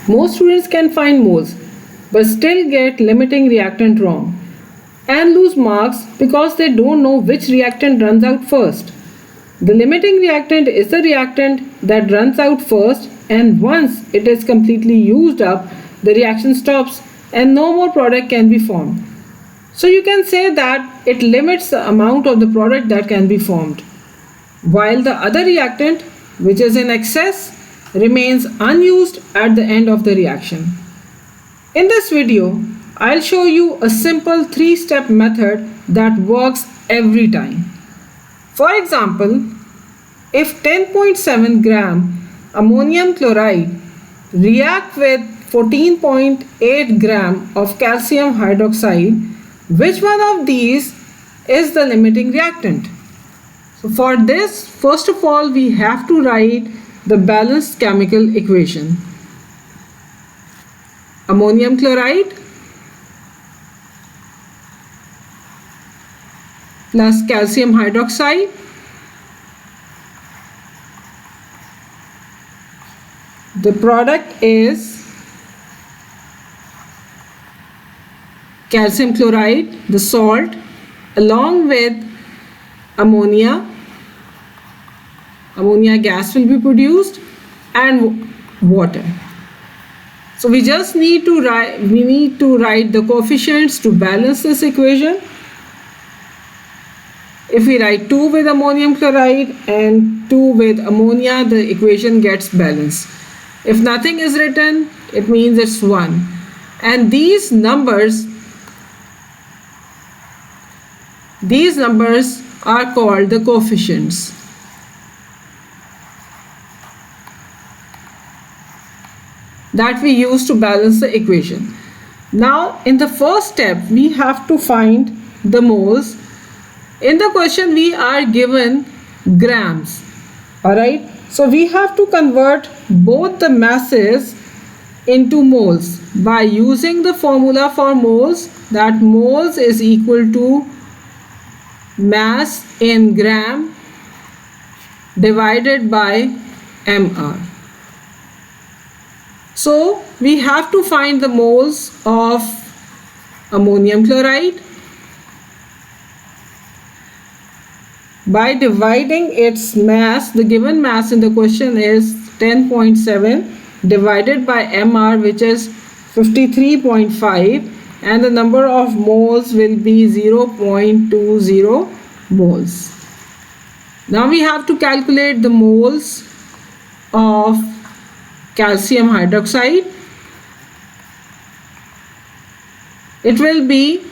Most students can find moles but still get limiting reactant wrong and lose marks because they don't know which reactant runs out first. The limiting reactant is the reactant that runs out first, and once it is completely used up, the reaction stops and no more product can be formed. So you can say that it limits the amount of the product that can be formed, while the other reactant, which is in excess, remains unused at the end of the reaction. In this video, I'll show you a simple 3-step method that works every time. For example, if 10.7 gram ammonium chloride react with 14.8 gram of calcium hydroxide, which one of these is the limiting reactant? So for this, first of all, we have to write the balanced chemical equation. Ammonium chloride plus calcium hydroxide the product is calcium chloride, the salt, along with ammonia. Ammonia gas will be produced and water. So we just need to write the coefficients to balance this equation. If we write 2 with ammonium chloride and 2 with ammonia, the equation gets balanced. If nothing is written, it means it's 1. And these numbers are called the coefficients. That we use to balance the equation. Now, in the first step, we have to find the moles. In the question, we are given grams. Alright, so we have to convert both the masses into moles by using the formula for moles, that moles is equal to mass in gram divided by mR. So we have to find the moles of ammonium chloride by dividing its mass. The given mass in the question is 10.7 divided by mR, which is 53.5, and the number of moles will be 0.20 moles. Now we have to calculate the moles of calcium hydroxide. It will be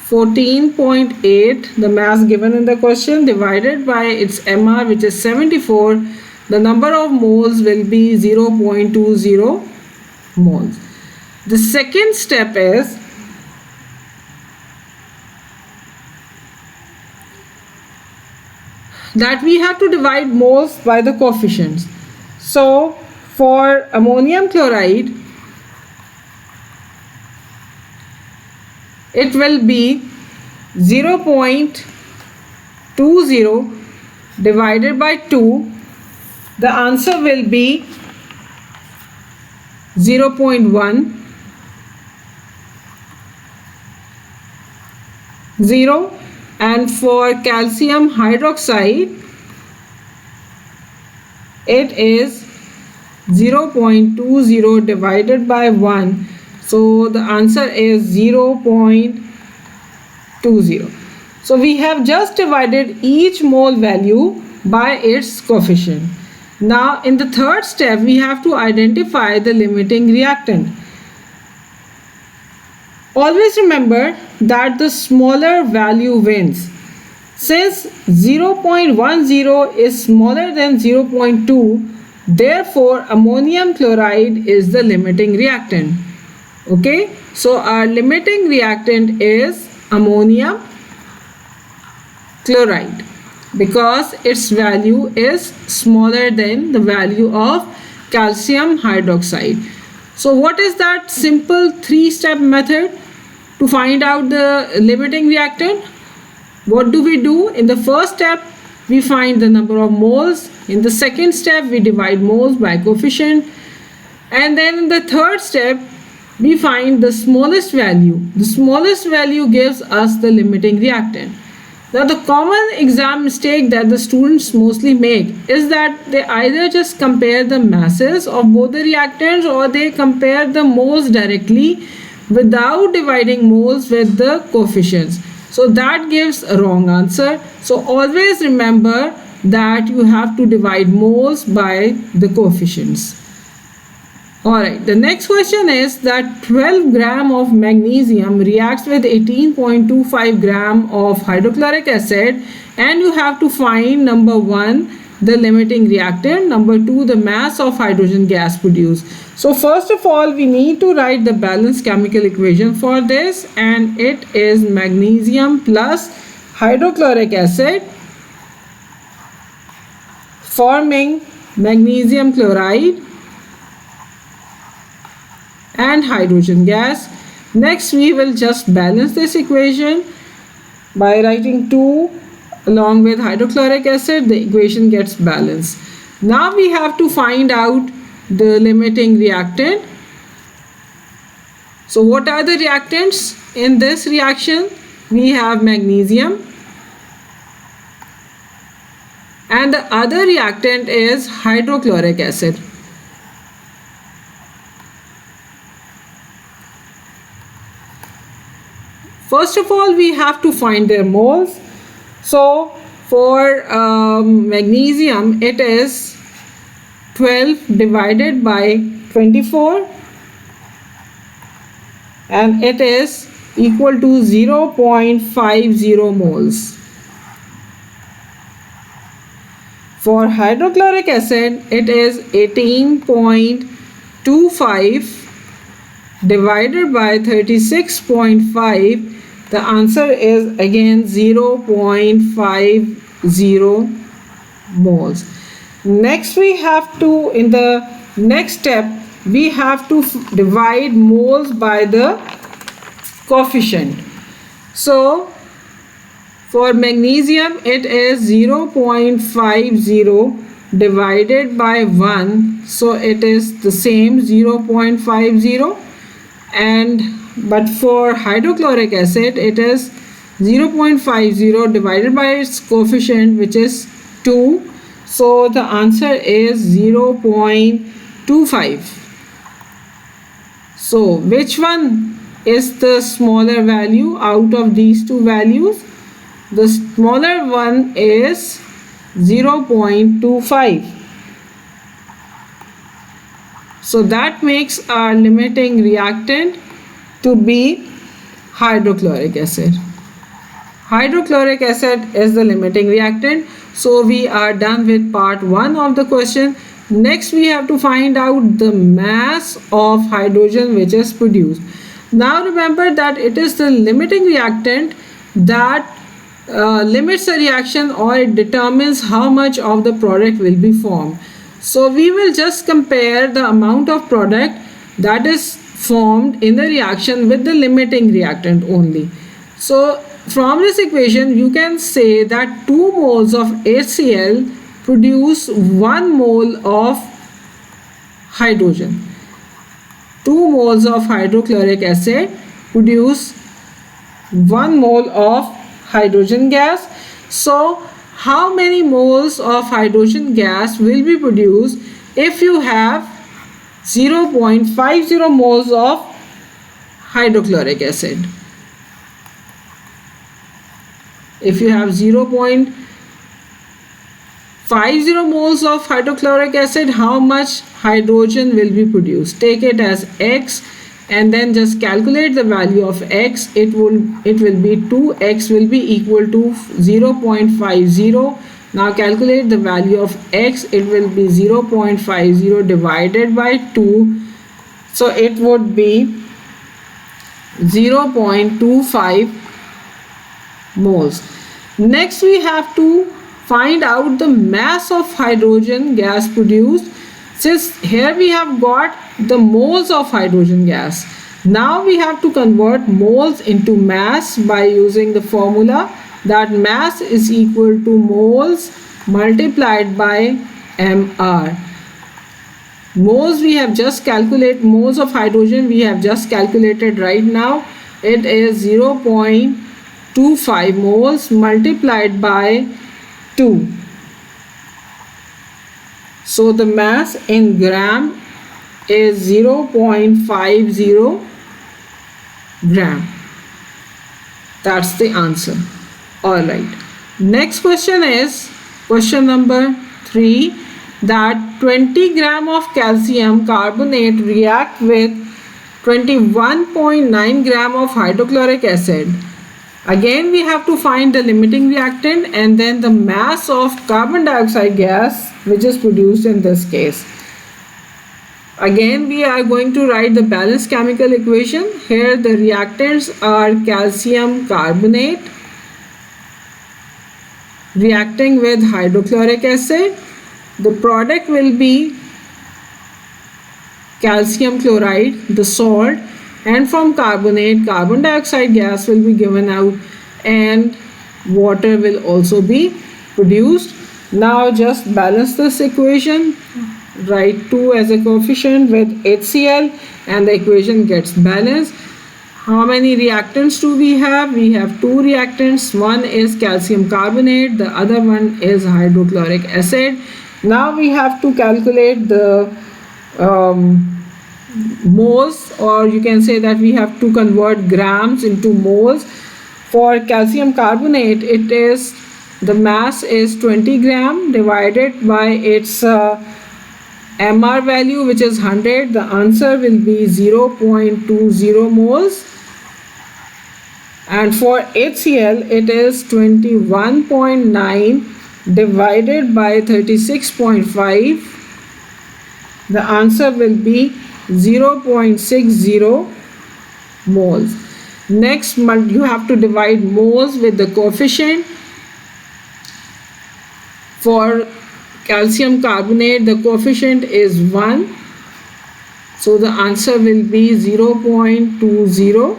14.8, the mass given in the question, divided by its mR, which is 74. The number of moles will be 0.20 moles. The second step is that we have to divide moles by the coefficients. So for ammonium chloride, it will be 0.20 divided by 2. The answer will be 0.10. And for calcium hydroxide, it is 0.20 divided by 1. So the answer is 0.20. So we have just divided each mole value by its coefficient. Now in the third step, we have to identify the limiting reactant. Always remember that the smaller value wins. Since 0.10 is smaller than 0.2, therefore ammonium chloride is the limiting reactant. Okay, so our limiting reactant is ammonium chloride because its value is smaller than the value of calcium hydroxide. So what is that simple 3-step method to find out the limiting reactant? What do we do? In the first step, we find the number of moles. In the second step, we divide moles by coefficient. And then in the third step, we find the smallest value. The smallest value gives us the limiting reactant. Now, the common exam mistake that the students mostly make is that they either just compare the masses of both the reactants, or they compare the moles directly without dividing moles with the coefficients. So that gives a wrong answer. So always remember that you have to divide moles by the coefficients. Alright, the next question is that 12 gram of magnesium reacts with 18.25 gram of hydrochloric acid, and you have to find number 1 the limiting reactant, number 2 the mass of hydrogen gas produced. So first of all, we need to write the balanced chemical equation for this, and it is magnesium plus hydrochloric acid forming magnesium chloride and hydrogen gas. Next, we will just balance this equation by writing 2 along with hydrochloric acid. The equation gets balanced. Now we have to find out the limiting reactant. So what are the reactants in this reaction? We have magnesium, and the other reactant is hydrochloric acid. First of all, we have to find their moles. So for magnesium, it is 12 divided by 24, and it is equal to 0.50 moles. For hydrochloric acid, it is 18.25 divided by 36.5. The answer is again 0.50 moles. Next, we have to, in the next step, we have to divide moles by the coefficient. So for magnesium, it is 0.50 divided by 1. So it is the same 0.50. And but for hydrochloric acid, it is 0.50 divided by its coefficient, which is 2. So the answer is 0.25. So which one is the smaller value out of these two values? The smaller one is 0.25. So that makes our limiting reactant to be hydrochloric acid. Hydrochloric acid is the limiting reactant. So we are done with part 1 of the question. Next, we have to find out the mass of hydrogen which is produced. Now remember that it is the limiting reactant that limits a reaction, or it determines how much of the product will be formed. So we will just compare the amount of product that is formed in the reaction with the limiting reactant only. So from this equation, you can say that 2 moles of HCl produce 1 mole of hydrogen. 2 moles of hydrochloric acid produce 1 mole of hydrogen gas. So how many moles of hydrogen gas will be produced if you have 0.50 moles of hydrochloric acid? If you have 0.50 moles of hydrochloric acid, how much hydrogen will be produced? Take it as X and then just calculate the value of X. It will be 2X will be equal to 0.50. Now calculate the value of X. It will be 0.50 divided by 2. So it would be 0.25 moles. Next, we have to find out the mass of hydrogen gas produced. Since here we have got the moles of hydrogen gas, now we have to convert moles into mass by using the formula that mass is equal to moles multiplied by mR. Moles we have just calculated, moles of hydrogen we have just calculated right now. It is 0.25 moles multiplied by 2. So the mass in gram is 0.50 gram. That's the answer. Alright. Next question is question number 3, that 20 gram of calcium carbonate react with 21.9 gram of hydrochloric acid. Again we have to find the limiting reactant and then the mass of carbon dioxide gas which is produced in this case. Again we are going to write the balanced chemical equation. Here the reactants are calcium carbonate reacting with hydrochloric acid. The product will be calcium chloride, the salt, and from carbonate, carbon dioxide gas will be given out and water will also be produced. Now just balance this equation. Write 2 as a coefficient with HCl and the equation gets balanced. How many reactants do we have? We have 2 reactants. One is calcium carbonate, the other one is hydrochloric acid. Now we have to calculate the moles, or you can say that we have to convert grams into moles. For calcium carbonate, it is the mass is 20 gram divided by its MR value, which is 100. The answer will be 0.20 moles. And for HCl, it is 21.9 divided by 36.5. The answer will be 0.60 moles. Next, you have to divide moles with the coefficient. For calcium carbonate, the coefficient is 1. So the answer will be 0.20.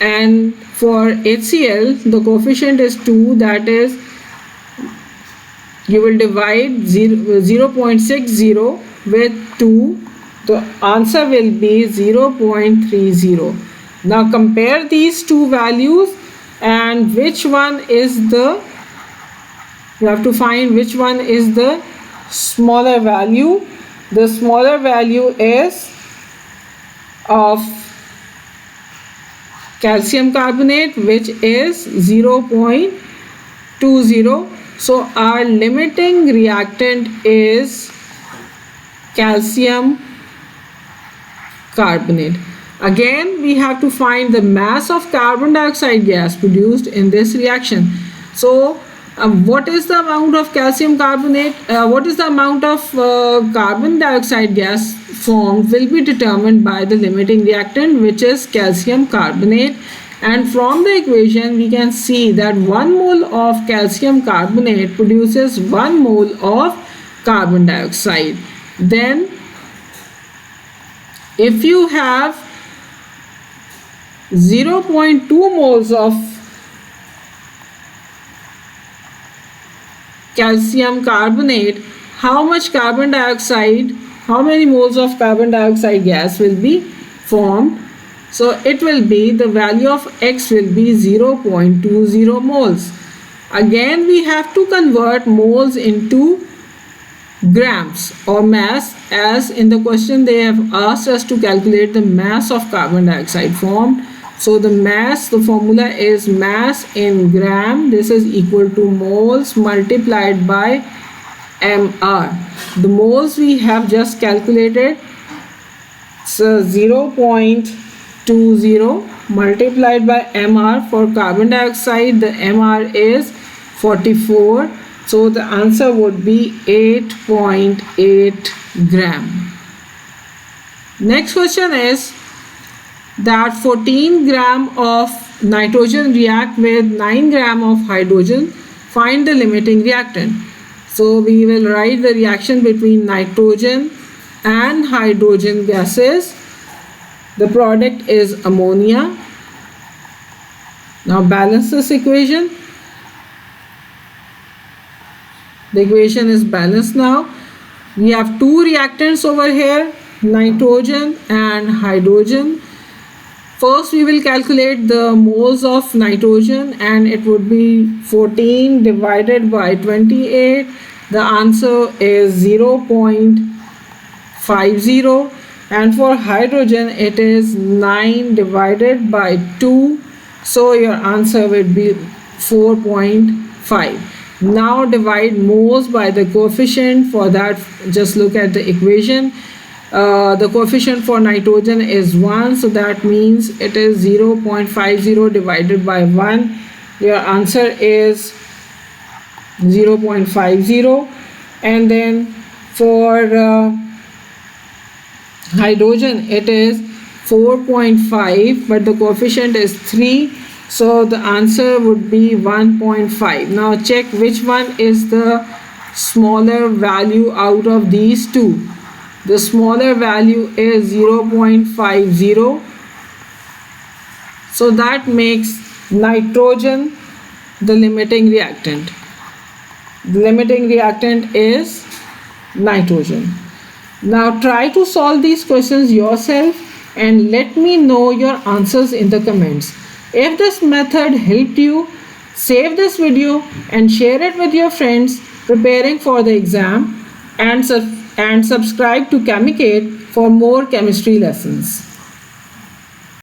And for HCl, the coefficient is 2. That is, you will divide 0.60 with 2. The answer will be 0.30. Now compare these two values and which one is the, you have to find which one is the smaller value. The smaller value is of calcium carbonate, which is 0.20. So our limiting reactant is calcium carbonate. Again we have to find the mass of carbon dioxide gas produced in this reaction. So what is the amount of calcium carbonate, what is the amount of carbon dioxide gas formed will be determined by the limiting reactant, which is calcium carbonate. And from the equation we can see that 1 mole of calcium carbonate produces 1 mole of carbon dioxide. Then if you have 0.2 moles of calcium carbonate, how much carbon dioxide, how many moles of carbon dioxide gas will be formed? So it will be, the value of X will be 0.20 moles. Again we have to convert moles into grams or mass, as in the question they have asked us to calculate the mass of carbon dioxide formed. So the mass, the formula is mass in gram. This is equal to moles multiplied by MR. The moles we have just calculated. So 0.20 multiplied by MR. For carbon dioxide, the MR is 44. So the answer would be 8.8 gram. Next question is that 14 gram of nitrogen react with 9 gram of hydrogen. Find the limiting reactant. So we will write the reaction between nitrogen and hydrogen gases. The product is ammonia. Now balance this equation. The equation is balanced now. We have two reactants over here, nitrogen and hydrogen. First we will calculate the moles of nitrogen, and it would be 14 divided by 28. The answer is 0.50, and for hydrogen it is 9 divided by 2, so your answer would be 4.5. Now divide moles by the coefficient. For that, just look at the equation. The coefficient for nitrogen is 1, so that means it is 0.50 divided by 1. Your answer is 0.50. And then for hydrogen it is 4.5, but the coefficient is 3, so the answer would be 1.5. Now check which one is the smaller value out of these two. The smaller value is 0.50, so that makes nitrogen the limiting reactant. The limiting reactant is nitrogen. Now try to solve these questions yourself and let me know your answers in the comments. If this method helped you, save this video and share it with your friends preparing for the exam, and subscribe to Chemicate for more chemistry lessons.